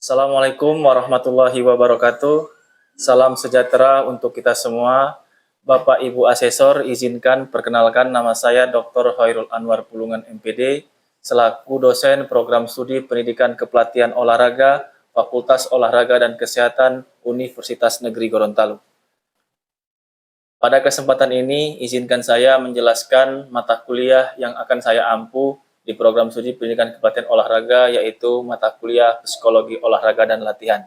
Assalamualaikum warahmatullahi wabarakatuh. Salam sejahtera untuk kita semua. Bapak Ibu Asesor, izinkan perkenalkan nama saya Dr. Hoirul Anwar Pulungan MPD, selaku dosen program studi Pendidikan Kepelatihan Olahraga, Fakultas Olahraga dan Kesehatan Universitas Negeri Gorontalo. Pada kesempatan ini, izinkan saya menjelaskan mata kuliah yang akan saya ampu di program studi Pendidikan Kepelatihan Olahraga, yaitu mata kuliah Psikologi Olahraga dan Latihan.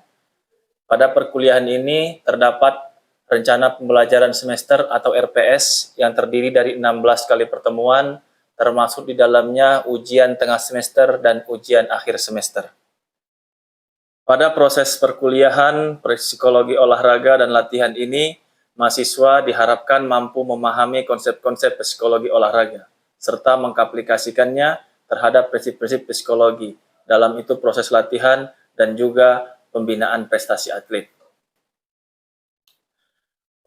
Pada perkuliahan ini terdapat rencana pembelajaran semester atau RPS yang terdiri dari 16 kali pertemuan, termasuk di dalamnya ujian tengah semester dan ujian akhir semester. Pada proses perkuliahan Psikologi Olahraga dan Latihan ini, mahasiswa diharapkan mampu memahami konsep-konsep psikologi olahraga, serta mengaplikasikannya terhadap prinsip-prinsip psikologi, dalam itu proses latihan dan juga pembinaan prestasi atlet.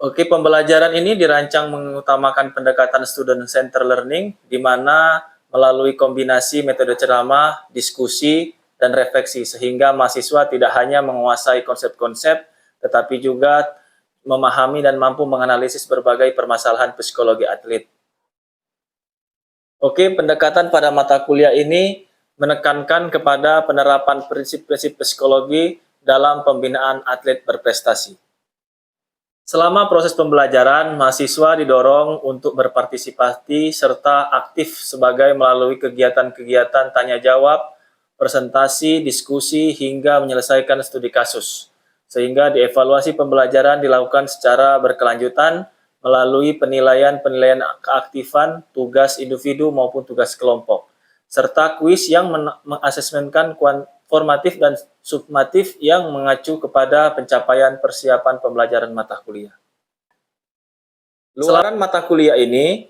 Oke, pembelajaran ini dirancang mengutamakan pendekatan student center learning, di mana melalui kombinasi metode ceramah, diskusi, dan refleksi, sehingga mahasiswa tidak hanya menguasai konsep-konsep, tetapi juga memahami dan mampu menganalisis berbagai permasalahan psikologi atlet. Oke, pendekatan pada mata kuliah ini menekankan kepada penerapan prinsip-prinsip psikologi dalam pembinaan atlet berprestasi. Selama proses pembelajaran, mahasiswa didorong untuk berpartisipasi serta aktif sebagai melalui kegiatan-kegiatan tanya jawab, presentasi, diskusi, hingga menyelesaikan studi kasus. Sehingga dievaluasi pembelajaran dilakukan secara berkelanjutan melalui penilaian-penilaian keaktifan, tugas individu maupun tugas kelompok, serta kuis yang mengasesmenkan formatif dan submatif yang mengacu kepada pencapaian persiapan pembelajaran mata kuliah. Luaran mata kuliah ini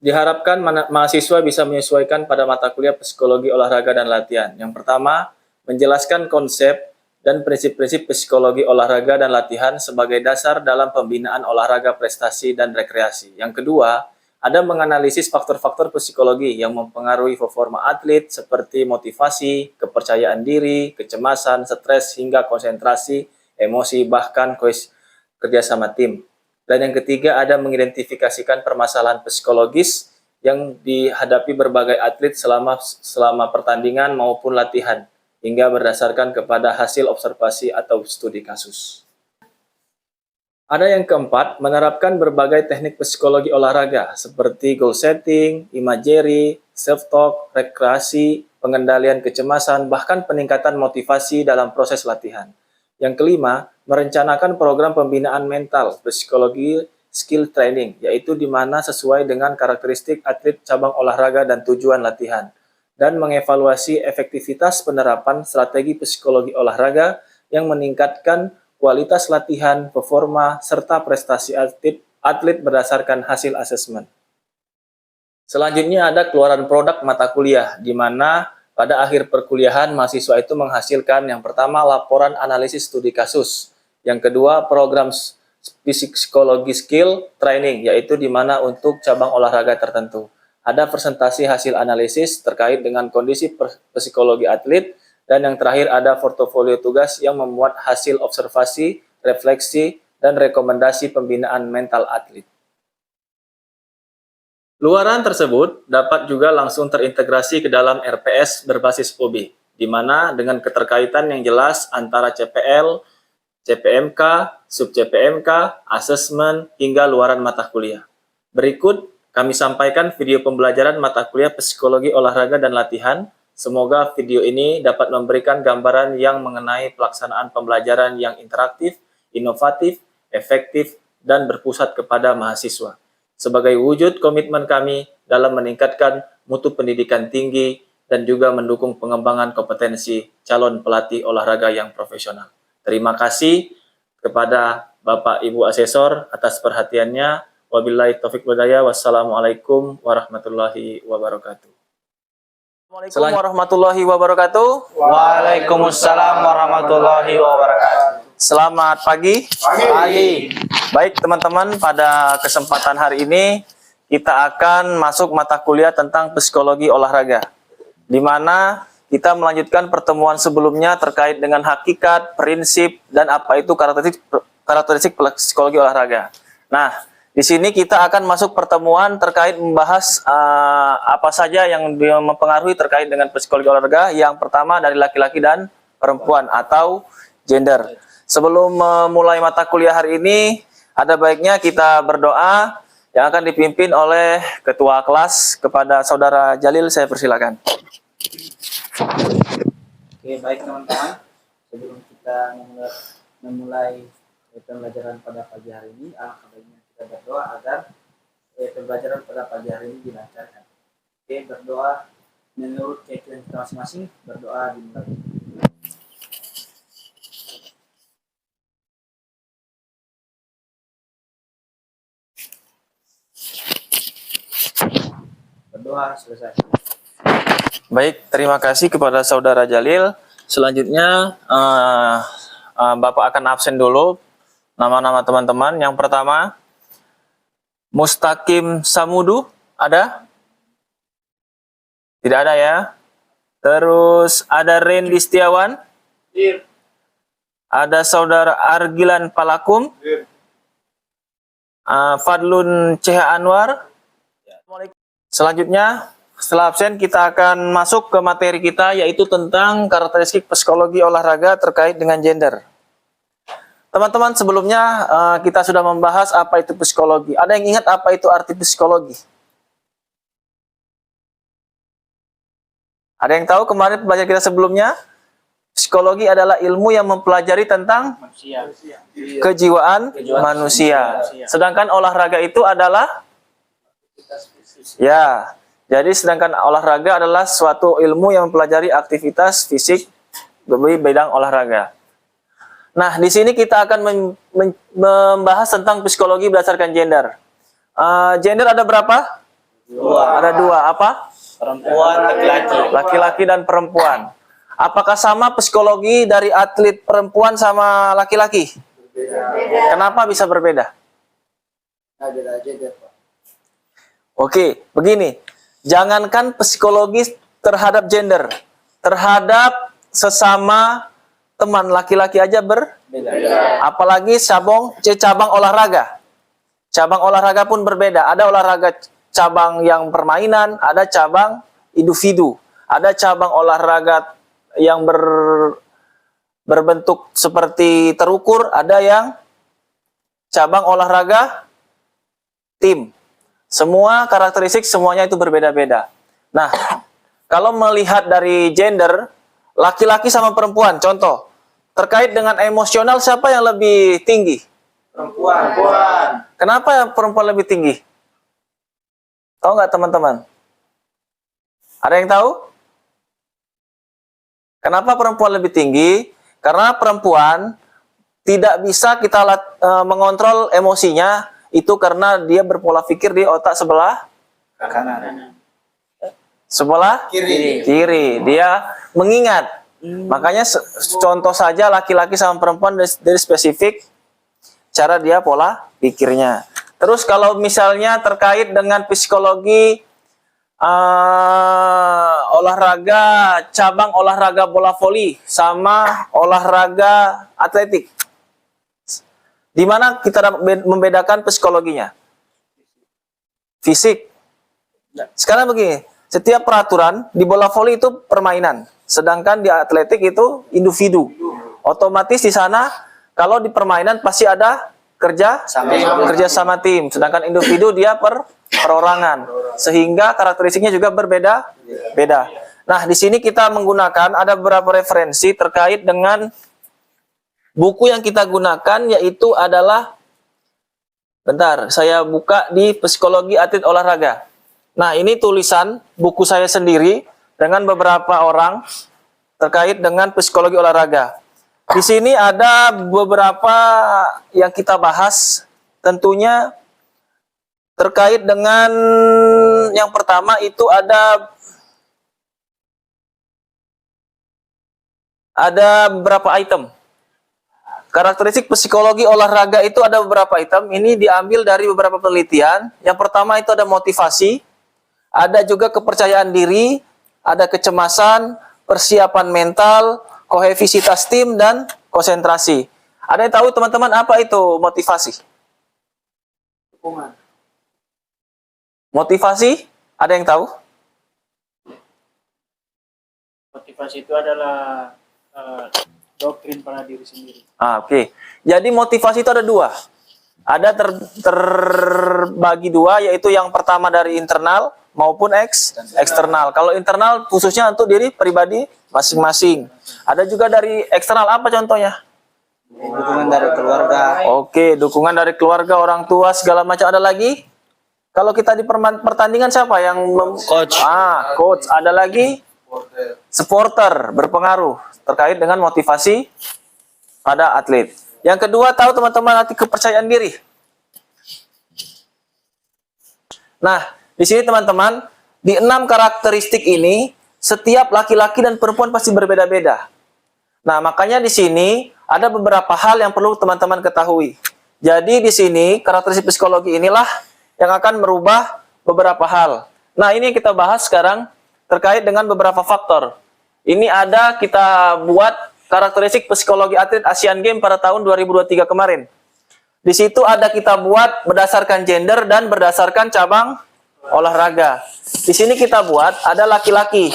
diharapkan mahasiswa bisa menyesuaikan pada mata kuliah Psikologi Olahraga dan Latihan. Yang pertama, menjelaskan konsep dan prinsip-prinsip psikologi olahraga dan latihan sebagai dasar dalam pembinaan olahraga prestasi dan rekreasi. Yang kedua, ada menganalisis faktor-faktor psikologi yang mempengaruhi performa atlet seperti motivasi, kepercayaan diri, kecemasan, stres, hingga konsentrasi, emosi, bahkan kerjasama tim. Dan yang ketiga, ada mengidentifikasikan permasalahan psikologis yang dihadapi berbagai atlet selama pertandingan maupun latihan, hingga berdasarkan kepada hasil observasi atau studi kasus. Ada yang keempat, menerapkan berbagai teknik psikologi olahraga seperti goal setting, imagery, self-talk, rekreasi, pengendalian kecemasan, bahkan peningkatan motivasi dalam proses latihan. Yang kelima, merencanakan program pembinaan mental, psikologi, skill training, yaitu di mana sesuai dengan karakteristik atlet cabang olahraga dan tujuan latihan, dan mengevaluasi efektivitas penerapan strategi psikologi olahraga yang meningkatkan kualitas latihan, performa, serta prestasi atlet berdasarkan hasil asesmen. Selanjutnya ada keluaran produk mata kuliah, di mana pada akhir perkuliahan mahasiswa itu menghasilkan yang pertama laporan analisis studi kasus, yang kedua program psikologi skill training, yaitu di mana untuk cabang olahraga tertentu. Ada presentasi hasil analisis terkait dengan kondisi psikologi atlet, dan yang terakhir ada portofolio tugas yang memuat hasil observasi, refleksi, dan rekomendasi pembinaan mental atlet. Luaran tersebut dapat juga langsung terintegrasi ke dalam RPS berbasis OB, di mana dengan keterkaitan yang jelas antara CPL, CPMK, sub-CPMK, asesmen, hingga luaran mata kuliah. Berikut kami sampaikan video pembelajaran mata kuliah Psikologi Olahraga dan Latihan. Semoga video ini dapat memberikan gambaran yang mengenai pelaksanaan pembelajaran yang interaktif, inovatif, efektif, dan berpusat kepada mahasiswa. Sebagai wujud komitmen kami dalam meningkatkan mutu pendidikan tinggi dan juga mendukung pengembangan kompetensi calon pelatih olahraga yang profesional. Terima kasih kepada Bapak Ibu Asesor atas perhatiannya. Wabillahi taufiq walhidayah. Wassalamualaikum warahmatullahi wabarakatuh. Assalamualaikum warahmatullahi wabarakatuh. Waalaikumsalam warahmatullahi wabarakatuh. Selamat pagi. Pagi. Baik teman-teman, pada kesempatan hari ini kita akan masuk mata kuliah tentang psikologi olahraga, di mana kita melanjutkan pertemuan sebelumnya terkait dengan hakikat, prinsip, dan apa itu karakteristik psikologi olahraga. Nah, di sini kita akan masuk pertemuan terkait membahas apa saja yang mempengaruhi terkait dengan psikologi olahraga. Yang pertama dari laki-laki dan perempuan atau gender. Sebelum memulai mata kuliah hari ini, ada baiknya kita berdoa yang akan dipimpin oleh ketua kelas. Kepada saudara Jalil, saya persilakan. Oke, baik teman-teman. Sebelum kita memulai pembelajaran pada pagi hari ini, alangkah baiknya kita berdoa agar pembelajaran pada pagi hari ini dilancarkan. Oke, berdoa menurut keyakinan kita masing-masing. Berdoa dimulai. Berdoa selesai. Baik, terima kasih kepada saudara Jalil. Selanjutnya, Bapak akan absen dulu nama-nama teman-teman. Yang pertama, Mustaqim Samudu, ada? Tidak ada ya. Terus ada Randy Setiawan. Ada saudara Argilan Palakum. Fadlun Ceha Anwar. Selanjutnya, setelah absen kita akan masuk ke materi kita, yaitu tentang karakteristik psikologi olahraga terkait dengan gender. Teman-teman, sebelumnya kita sudah membahas apa itu psikologi. Ada yang ingat apa itu arti psikologi? Ada yang tahu kemarin pembelajaran kita sebelumnya? Psikologi adalah ilmu yang mempelajari tentang kejiwaan manusia. Sedangkan olahraga itu adalah ya. Jadi sedangkan olahraga adalah suatu ilmu yang mempelajari aktivitas fisik di bidang olahraga. Nah, di sini kita akan membahas tentang psikologi berdasarkan gender. Gender ada berapa? Ada dua. Apa? Perempuan, laki-laki. Laki-laki dan perempuan. Apakah sama psikologi dari atlet perempuan sama laki-laki? Kenapa bisa berbeda? Ada gender, Pak. Oke, begini. Jangankan psikologi terhadap gender, terhadap sesama teman laki-laki aja berbeda. Apalagi cabang olahraga. Cabang olahraga pun berbeda. Ada olahraga cabang yang permainan, ada cabang individu. Ada cabang olahraga yang berbentuk seperti terukur, ada yang cabang olahraga tim. Semua karakteristik semuanya itu berbeda-beda. Nah, kalau melihat dari gender, laki-laki sama perempuan, contoh, terkait dengan emosional siapa yang lebih tinggi? Perempuan. Kenapa perempuan lebih tinggi? Tahu nggak teman-teman? Ada yang tahu? Kenapa perempuan lebih tinggi? Karena perempuan tidak bisa kita mengontrol emosinya, itu karena dia berpola pikir di otak sebelah Kanan. sebelah kiri. Dia mengingat. Makanya contoh saja laki-laki sama perempuan dari spesifik cara dia pola pikirnya. Terus kalau misalnya terkait dengan psikologi olahraga, cabang olahraga bola voli sama olahraga atletik, di mana kita dapat membedakan psikologinya? Fisik. Sekarang begini, setiap peraturan di bola voli itu permainan, sedangkan di atletik itu individu. Otomatis di sana kalau di permainan pasti ada kerja sama tim, sedangkan individu dia perorangan, sehingga karakteristiknya juga berbeda-beda. Nah, di sini kita menggunakan ada beberapa referensi terkait dengan buku yang kita gunakan, yaitu adalah, bentar, saya buka di Psikologi Atlet Olahraga. Nah, ini tulisan buku saya sendiri dengan beberapa orang terkait dengan psikologi olahraga. Di sini ada beberapa yang kita bahas, tentunya terkait dengan yang pertama itu ada beberapa item. Karakteristik psikologi olahraga itu ada beberapa item. Ini diambil dari beberapa penelitian. Yang pertama itu ada motivasi, ada juga kepercayaan diri, ada kecemasan, persiapan mental, kohesivitas tim, dan konsentrasi. Ada yang tahu teman-teman apa itu motivasi? Dukungan. Motivasi, ada yang tahu? Motivasi itu adalah doktrin pada diri sendiri. Oke. Jadi motivasi itu ada dua. Ada terbagi dua, yaitu yang pertama dari internal maupun eksternal. Kalau internal khususnya untuk diri pribadi masing-masing. Ada juga dari eksternal, apa contohnya? Dukungan dari keluarga. Oke, dukungan dari keluarga, orang tua, segala macam. Ada lagi? Kalau kita di pertandingan siapa yang coach? Coach. Ada lagi? Supporter, berpengaruh terkait dengan motivasi pada atlet. Yang kedua, tahu teman-teman nanti kepercayaan diri. Nah, di sini teman-teman, di 6 karakteristik ini, setiap laki-laki dan perempuan pasti berbeda-beda. Nah, makanya di sini ada beberapa hal yang perlu teman-teman ketahui. Jadi di sini karakteristik psikologi inilah yang akan merubah beberapa hal. Nah, ini yang kita bahas sekarang terkait dengan beberapa faktor. Ini ada kita buat karakteristik psikologi atlet Asian Games pada tahun 2023 kemarin. Di situ ada kita buat berdasarkan gender dan berdasarkan cabang olahraga. Di sini kita buat ada laki-laki.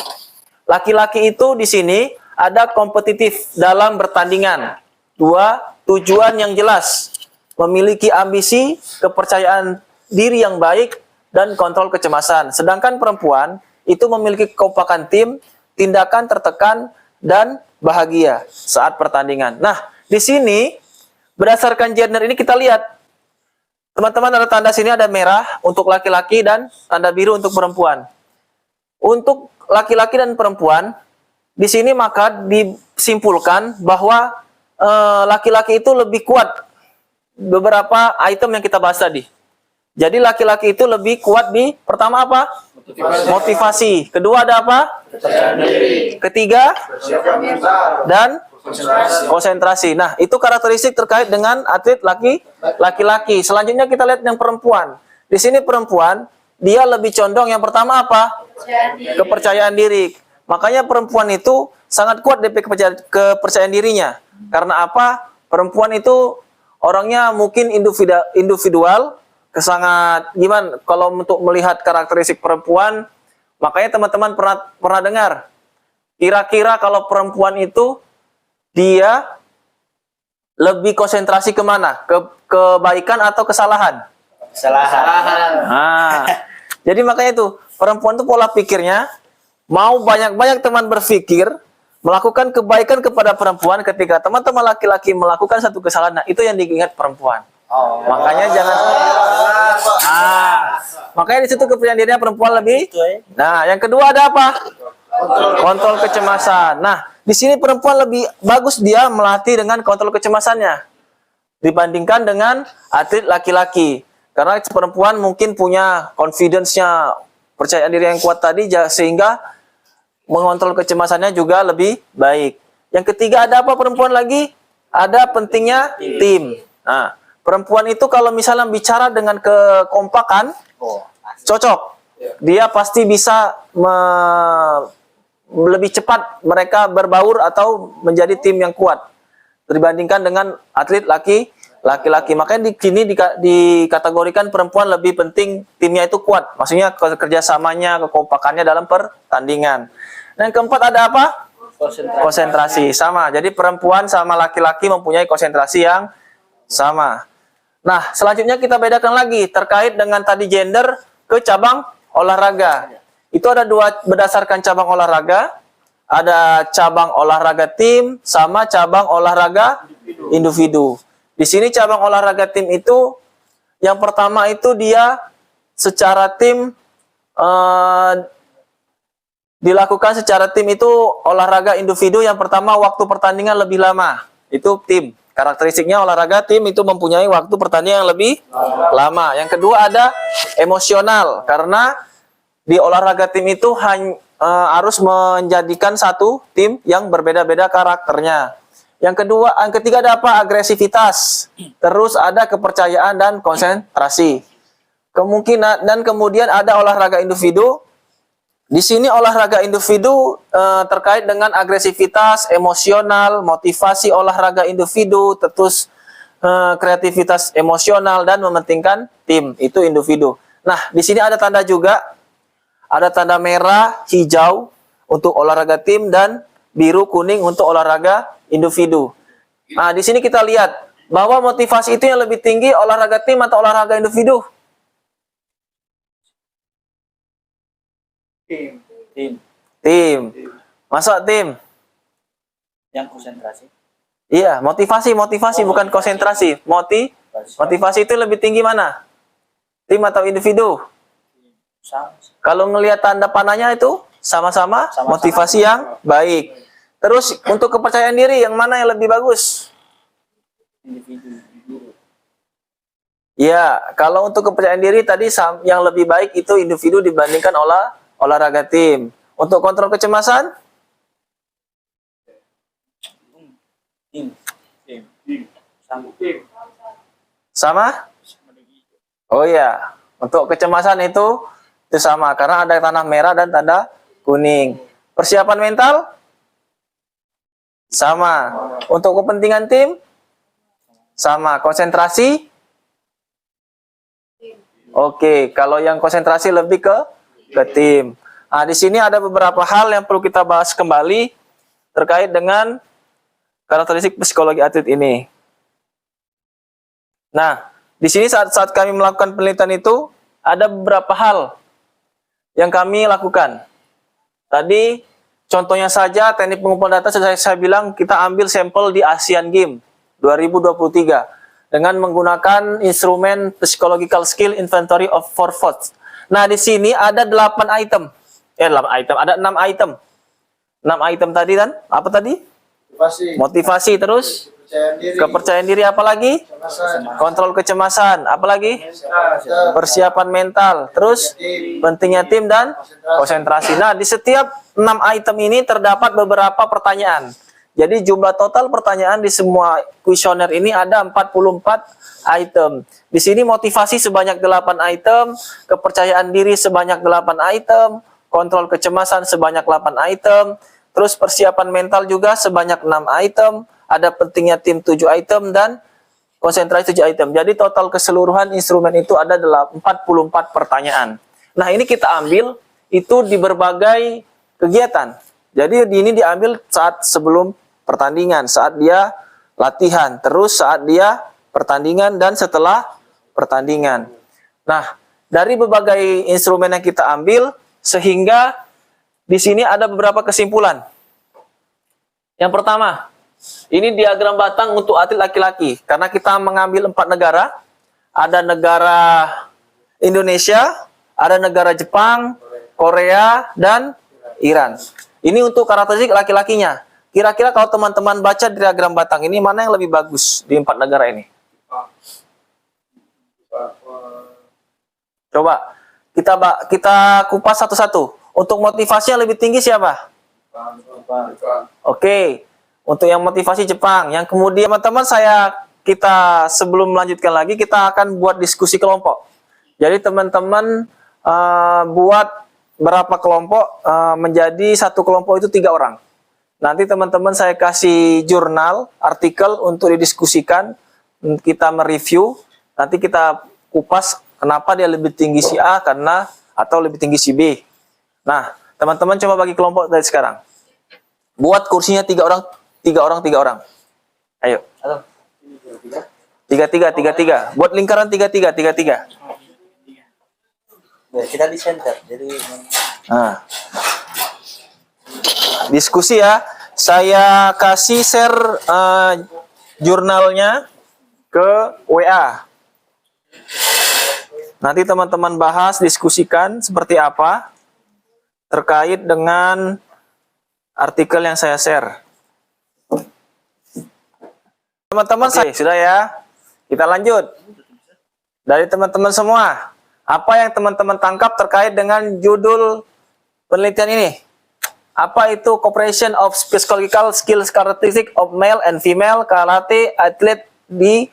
Laki-laki itu di sini ada kompetitif dalam bertandingan. 2, tujuan yang jelas. Memiliki ambisi, kepercayaan diri yang baik, dan kontrol kecemasan. Sedangkan perempuan itu memiliki kekompakan tim, tindakan tertekan, dan bahagia saat pertandingan. Nah, di sini berdasarkan gender ini kita lihat. Teman-teman, ada tanda sini ada merah untuk laki-laki dan tanda biru untuk perempuan. Untuk laki-laki dan perempuan, di sini maka disimpulkan bahwa laki-laki itu lebih kuat beberapa item yang kita bahas tadi. Jadi laki-laki itu lebih kuat di pertama apa? Motivasi. Kedua ada apa? Ketiga dan konsentrasi. Nah, itu karakteristik terkait dengan atlet laki-laki. Selanjutnya kita lihat yang perempuan. Di sini perempuan dia lebih condong yang pertama apa? Kepercayaan diri. Makanya perempuan itu sangat kuat DP kepercayaan dirinya. Karena apa? Perempuan itu orangnya mungkin individual, sangat gimana kalau untuk melihat karakteristik perempuan. Makanya teman-teman pernah dengar kira-kira kalau perempuan itu dia lebih konsentrasi kemana? Kebaikan atau kesalahan? Kesalahan. Nah, jadi makanya itu perempuan itu pola pikirnya mau banyak-banyak teman berpikir melakukan kebaikan kepada perempuan. Ketika teman-teman laki-laki melakukan satu kesalahan, nah itu yang diingat perempuan. Makanya jangan. Makanya di situ kepercayaan dirinya perempuan lebih. Nah, yang kedua ada apa? Kontrol kecemasan. Nah, di sini perempuan lebih bagus dia melatih dengan kontrol kecemasannya dibandingkan dengan atlet laki-laki. Karena perempuan mungkin punya confidence-nya, percayaan diri yang kuat tadi, sehingga mengontrol kecemasannya juga lebih baik. Yang ketiga ada apa perempuan lagi? Ada pentingnya tim. Nah, perempuan itu kalau misalnya bicara dengan kekompakan, cocok. Dia pasti bisa lebih cepat mereka berbaur atau menjadi tim yang kuat dibandingkan dengan atlet laki-laki. Makanya di sini dikategorikan perempuan lebih penting timnya itu kuat. Maksudnya kerjasamanya, kekompakannya dalam pertandingan. Dan yang keempat ada apa? Konsentrasi. Sama. Jadi perempuan sama laki-laki mempunyai konsentrasi yang sama. Nah, selanjutnya kita bedakan lagi terkait dengan tadi gender ke cabang olahraga. Itu ada dua berdasarkan cabang olahraga. Ada cabang olahraga tim sama cabang olahraga individu. Di sini cabang olahraga tim itu yang pertama itu dia secara tim dilakukan secara tim itu olahraga individu. Yang pertama waktu pertandingan lebih lama. Itu tim. Karakteristiknya olahraga tim itu mempunyai waktu pertandingan yang lebih lama. Yang kedua ada emosional. Karena di olahraga tim itu harus menjadikan satu tim yang berbeda-beda karakternya. Yang ketiga ada apa? Agresivitas. Terus ada kepercayaan dan konsentrasi. Kemudian ada olahraga individu. Di sini olahraga individu terkait dengan agresivitas, emosional, motivasi olahraga individu, terus kreativitas emosional dan mementingkan tim, itu individu. Nah, di sini ada tanda juga, ada tanda merah, hijau untuk olahraga tim dan biru kuning untuk olahraga individu. Nah, di sini kita lihat bahwa motivasi itu yang lebih tinggi olahraga tim atau olahraga individu? Tim Tim. Masa tim? yang konsentrasi. Iya, motivasi bukan konsentrasi. Motivasi itu lebih tinggi mana? Tim atau individu? Sama. Kalau ngelihat tanda panahnya itu sama-sama Sama-sama. motivasi yang baik. Terus untuk kepercayaan diri yang mana yang lebih bagus? Individu. Ya, kalau untuk kepercayaan diri tadi yang lebih baik itu individu dibandingkan olahraga tim. Untuk kontrol kecemasan? Tim. Sama? Oh iya, untuk kecemasan itu sama karena ada tanda merah dan tanda kuning. Persiapan mental? Sama. Untuk kepentingan tim? Sama. Konsentrasi? Oke, kalau yang konsentrasi lebih ke tim. Nah, di sini ada beberapa hal yang perlu kita bahas kembali terkait dengan karakteristik psikologi atlet ini. Nah, di sini saat kami melakukan penelitian itu ada beberapa hal yang kami lakukan. Tadi contohnya saja teknik pengumpulan data saya bilang kita ambil sampel di Asian Games 2023 dengan menggunakan instrumen Psychological Skill Inventory of Forfeits. Nah, di sini ada 8 item. 8 item, ada 6 item. 6 item tadi kan? Apa tadi? Motivasi terus kepercayaan diri apa lagi? Kontrol kecemasan, apa lagi? Persiapan mental, terus pentingnya tim dan konsentrasi. Nah, di setiap 6 item ini terdapat beberapa pertanyaan. Jadi jumlah total pertanyaan di semua kuesioner ini ada 44 item. Di sini motivasi sebanyak 8 item, kepercayaan diri sebanyak 8 item, kontrol kecemasan sebanyak 8 item, terus persiapan mental juga sebanyak 6 item, ada pentingnya tim 7 item dan konsentrasi 7 item. Jadi total keseluruhan instrumen itu ada 44 pertanyaan. Nah, ini kita ambil itu di berbagai kegiatan. Jadi ini diambil saat sebelum pertandingan, saat dia latihan, terus saat dia pertandingan dan setelah pertandingan. Nah, dari berbagai instrumen yang kita ambil sehingga di sini ada beberapa kesimpulan. Yang pertama, ini diagram batang untuk atlet laki-laki karena kita mengambil 4 negara. Ada negara Indonesia, ada negara Jepang, Korea, dan Iran. Ini untuk karakteristik laki-lakinya. Kira-kira kalau teman-teman baca diagram batang ini, mana yang lebih bagus di 4 negara ini? Coba kita kupas satu-satu. Untuk motivasi yang lebih tinggi siapa? Oke. Untuk yang motivasi Jepang. Yang kemudian teman-teman kita sebelum melanjutkan lagi, kita akan buat diskusi kelompok. Jadi teman-teman buat berapa kelompok, menjadi satu kelompok itu 3 orang. Nanti teman-teman saya kasih jurnal, artikel untuk didiskusikan, kita mereview, nanti kita kupas kenapa dia lebih tinggi si A atau lebih tinggi si B. Nah, teman-teman coba bagi kelompok dari sekarang. Buat kursinya 3 orang, 3 orang, 3 orang. Ayo. 3-3. Buat lingkaran 3-3. Kita di center, jadi Nah. Diskusi ya. Saya kasih share jurnalnya ke WA. Nanti teman-teman bahas, diskusikan seperti apa terkait dengan artikel yang saya share. Teman-teman, sudah ya. Kita lanjut. Dari teman-teman semua, apa yang teman-teman tangkap terkait dengan judul penelitian ini? Apa itu Cooperation of Psychological Skills Characteristic of Male and Female Karate Athlete di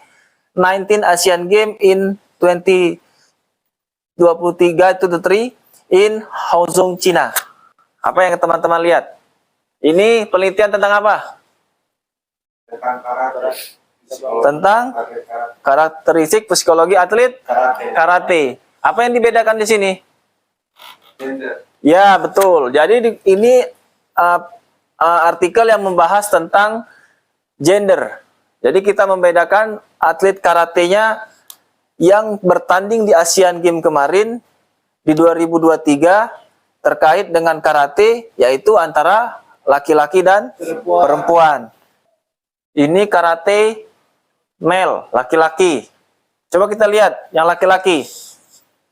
19 Asian Games in 2023 to the 3 in Haozhong, Cina. Apa yang teman-teman lihat? Ini penelitian tentang apa? Tentang karakteristik psikologi atlet karate. Apa yang dibedakan di sini? Ya, betul. Jadi ini artikel yang membahas tentang gender. Jadi kita membedakan atlet karatenya yang bertanding di Asian Games kemarin di 2023 terkait dengan karate, yaitu antara laki-laki dan perempuan. Ini karate male, laki-laki. Coba kita lihat yang laki-laki.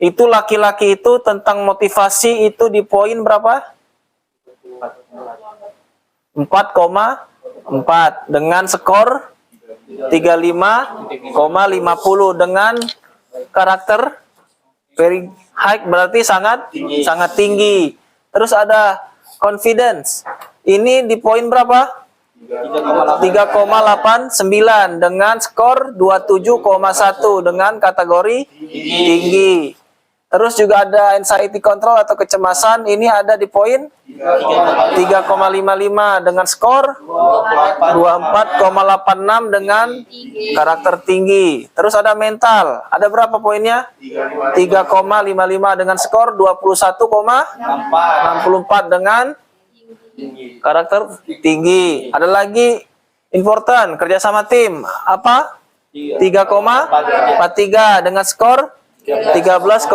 Itu laki-laki itu tentang motivasi itu di poin berapa? 4,4 dengan skor 35,50 dengan karakter very high, berarti sangat tinggi. Terus ada confidence. Ini di poin berapa? 3,89 dengan skor 27,1 dengan kategori tinggi. Terus juga ada anxiety control atau kecemasan, ini ada di poin 3,55 dengan skor 24,86 dengan karakter tinggi. Terus ada mental, ada berapa poinnya? 3,55 dengan skor 21,64 dengan karakter tinggi. Ada lagi important, kerjasama tim, apa? 3,43 dengan skor 13,71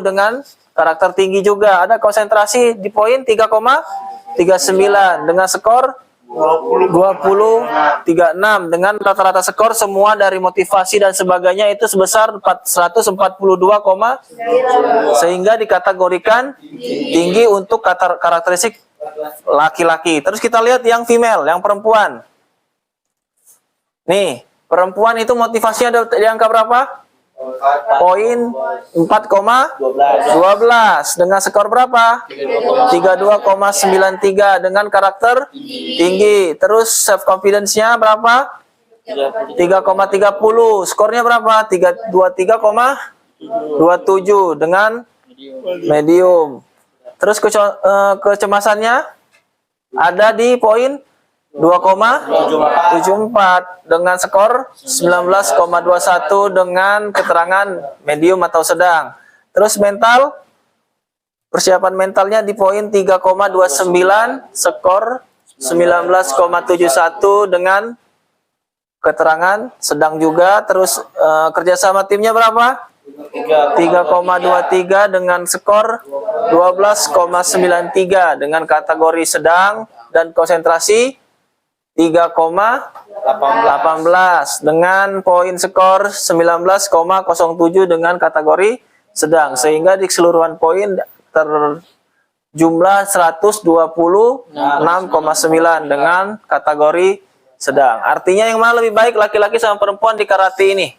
dengan karakter tinggi juga. Ada konsentrasi di poin 3,39 dengan skor 20,36 dengan rata-rata skor semua dari motivasi dan sebagainya itu sebesar 142, sehingga dikategorikan tinggi untuk karakteristik laki-laki. Terus kita lihat yang female, yang perempuan. Nih, perempuan itu motivasinya ada di angka berapa? Poin 4,12 dengan skor berapa? 32,93 dengan karakter tinggi. Terus self confidence-nya berapa? 3,30. Skornya berapa? 23,27 dengan medium. Terus kecemasannya ada di poin 2,74 dengan skor 19,21 dengan keterangan medium atau sedang. Terus mental, persiapan mentalnya di poin 3,29, skor 19,71 dengan keterangan sedang juga. Terus kerjasama timnya berapa? 3,23 dengan skor 12,93 dengan kategori sedang, dan konsentrasi 3,18 dengan poin skor 19,07 dengan kategori sedang, sehingga di keseluruhan poin terjumlah 126,9 dengan kategori sedang. Artinya yang mana lebih baik, laki-laki sama perempuan di karate ini?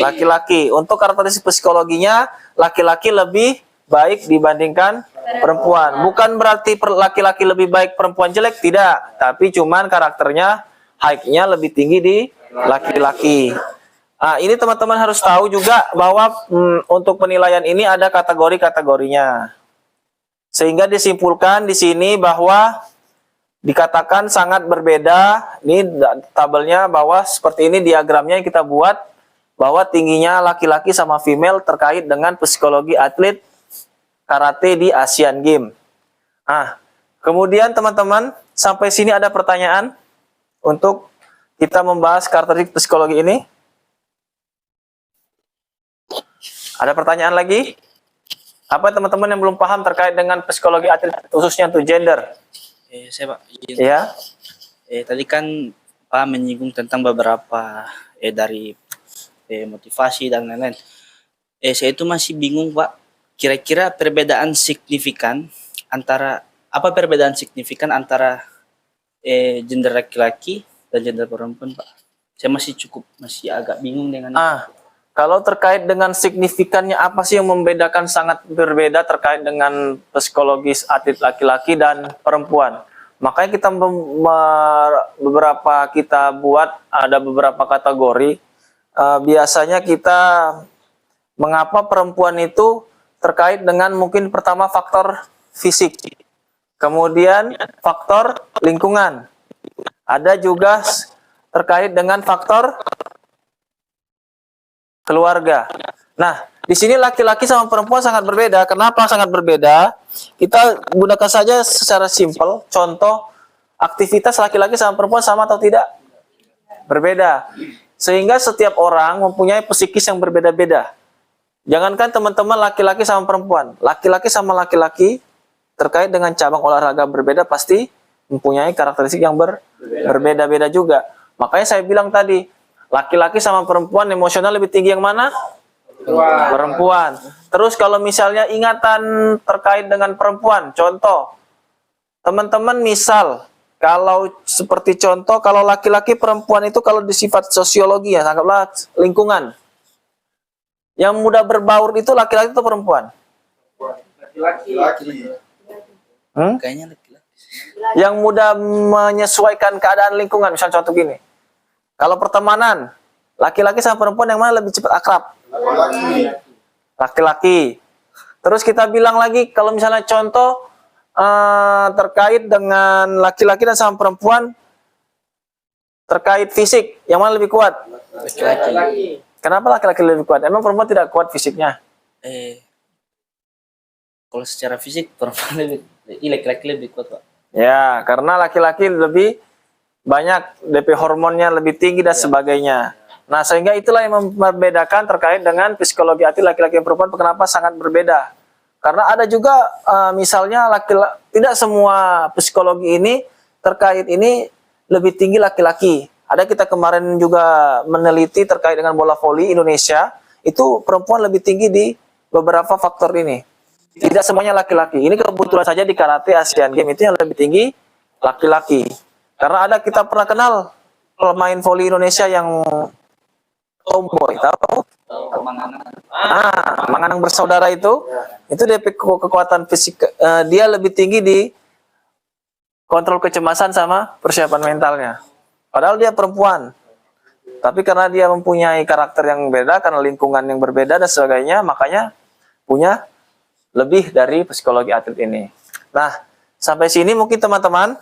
Laki-laki. Untuk karakteristik psikologinya, laki-laki lebih baik dibandingkan perempuan. Bukan berarti laki-laki lebih baik, perempuan jelek, tidak. Tapi cuman karakternya, high-nya lebih tinggi di laki-laki. Nah, ini teman-teman harus tahu juga bahwa untuk penilaian ini ada kategori-kategorinya. Sehingga disimpulkan di sini bahwa dikatakan sangat berbeda. Ini tabelnya bahwa seperti ini diagramnya yang kita buat, bahwa tingginya laki-laki sama female terkait dengan psikologi atlet karate di Asian Games. Nah, kemudian teman-teman, sampai sini ada pertanyaan untuk kita membahas karakteristik psikologi ini? Ada pertanyaan lagi? Apa teman-teman yang belum paham terkait dengan psikologi atlet, khususnya untuk gender? Saya Pak, izin. Ya. Tadi kan Pak menyinggung tentang beberapa dari motivasi dan lain-lain. Saya itu masih bingung Pak. Kira-kira perbedaan signifikan antara gender laki-laki dan gender perempuan Pak? Saya masih agak bingung dengan kalau terkait dengan signifikannya, apa sih yang membedakan sangat berbeda terkait dengan psikologis atlet laki-laki dan perempuan? Makanya kita ada beberapa kategori. Biasanya kita mengapa perempuan itu terkait dengan mungkin pertama faktor fisik, kemudian faktor lingkungan. Ada juga terkait dengan faktor keluarga. Nah, di sini laki-laki sama perempuan sangat berbeda. Kenapa sangat berbeda? Kita gunakan saja secara simpel. Contoh, aktivitas laki-laki sama perempuan sama atau tidak? Berbeda. Sehingga setiap orang mempunyai psikis yang berbeda-beda. Jangankan teman-teman laki-laki sama perempuan. Laki-laki sama laki-laki terkait dengan cabang olahraga berbeda pasti mempunyai karakteristik yang berbeda-beda juga. Makanya saya bilang tadi, laki-laki sama perempuan emosional lebih tinggi yang mana? Perempuan. Terus kalau misalnya ingatan terkait dengan perempuan, contoh, teman-teman misal, kalau seperti contoh, kalau laki-laki perempuan itu kalau di sifat sosiologi ya, anggaplah lingkungan. Yang mudah berbaur itu laki-laki atau perempuan? Laki-laki. Kayaknya laki-laki. Yang mudah menyesuaikan keadaan lingkungan, misalnya contoh gini. Kalau pertemanan, laki-laki sama perempuan yang mana lebih cepat akrab? Laki-laki. Terus kita bilang lagi, kalau misalnya contoh terkait dengan laki-laki dan sama perempuan, terkait fisik, yang mana lebih kuat? Laki-laki. Kenapa laki-laki lebih kuat? Emang perempuan tidak kuat fisiknya? Kalau secara fisik perempuan laki-laki lebih kuat, Pak. Ya, karena laki-laki lebih banyak DP hormonnya lebih tinggi dan sebagainya. Nah, sehingga itulah yang membedakan terkait dengan psikologi atlet laki-laki dan perempuan kenapa sangat berbeda. Karena ada juga misalnya tidak semua psikologi ini terkait ini lebih tinggi laki-laki. Ada kita kemarin juga meneliti terkait dengan bola voli Indonesia, itu perempuan lebih tinggi di beberapa faktor ini. Tidak semuanya laki-laki. Ini kebetulan saja di karate Asian Games itu yang lebih tinggi laki-laki. Karena kita pernah kenal pemain voli Indonesia yang tomboy, tahu? Manganang bersaudara itu DP kekuatan fisik dia lebih tinggi di kontrol kecemasan sama persiapan mentalnya. Padahal dia perempuan. Tapi karena dia mempunyai karakter yang beda, karena lingkungan yang berbeda dan sebagainya, makanya punya lebih dari psikologi atlet ini. Nah, sampai sini mungkin teman-teman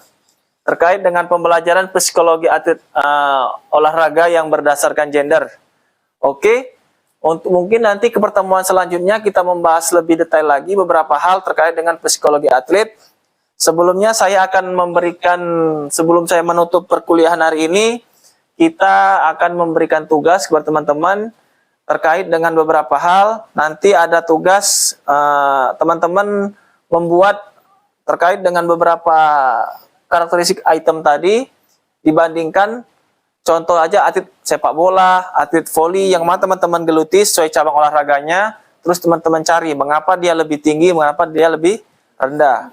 terkait dengan pembelajaran psikologi atlet olahraga yang berdasarkan gender. Oke, untuk mungkin nanti ke pertemuan selanjutnya kita membahas lebih detail lagi beberapa hal terkait dengan psikologi atlet. Sebelumnya saya akan memberikan, sebelum saya menutup perkuliahan hari ini, kita akan memberikan tugas kepada teman-teman terkait dengan beberapa hal. Nanti ada tugas teman-teman membuat terkait dengan beberapa karakteristik item tadi dibandingkan. Contoh aja atlet sepak bola, atlet voli yang mana teman-teman geluti sesuai cabang olahraganya, terus teman-teman cari mengapa dia lebih tinggi, mengapa dia lebih rendah.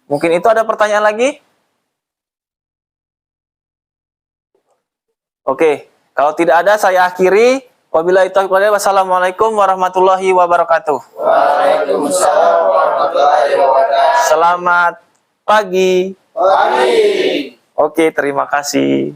Mungkin itu ada pertanyaan lagi? Oke, kalau tidak ada saya akhiri. Wabillahi taufiq wal hidayah. Wassalamualaikum warahmatullahi wabarakatuh. Waalaikumsalam warahmatullahi wabarakatuh. Selamat pagi. Pagi. Oke, terima kasih.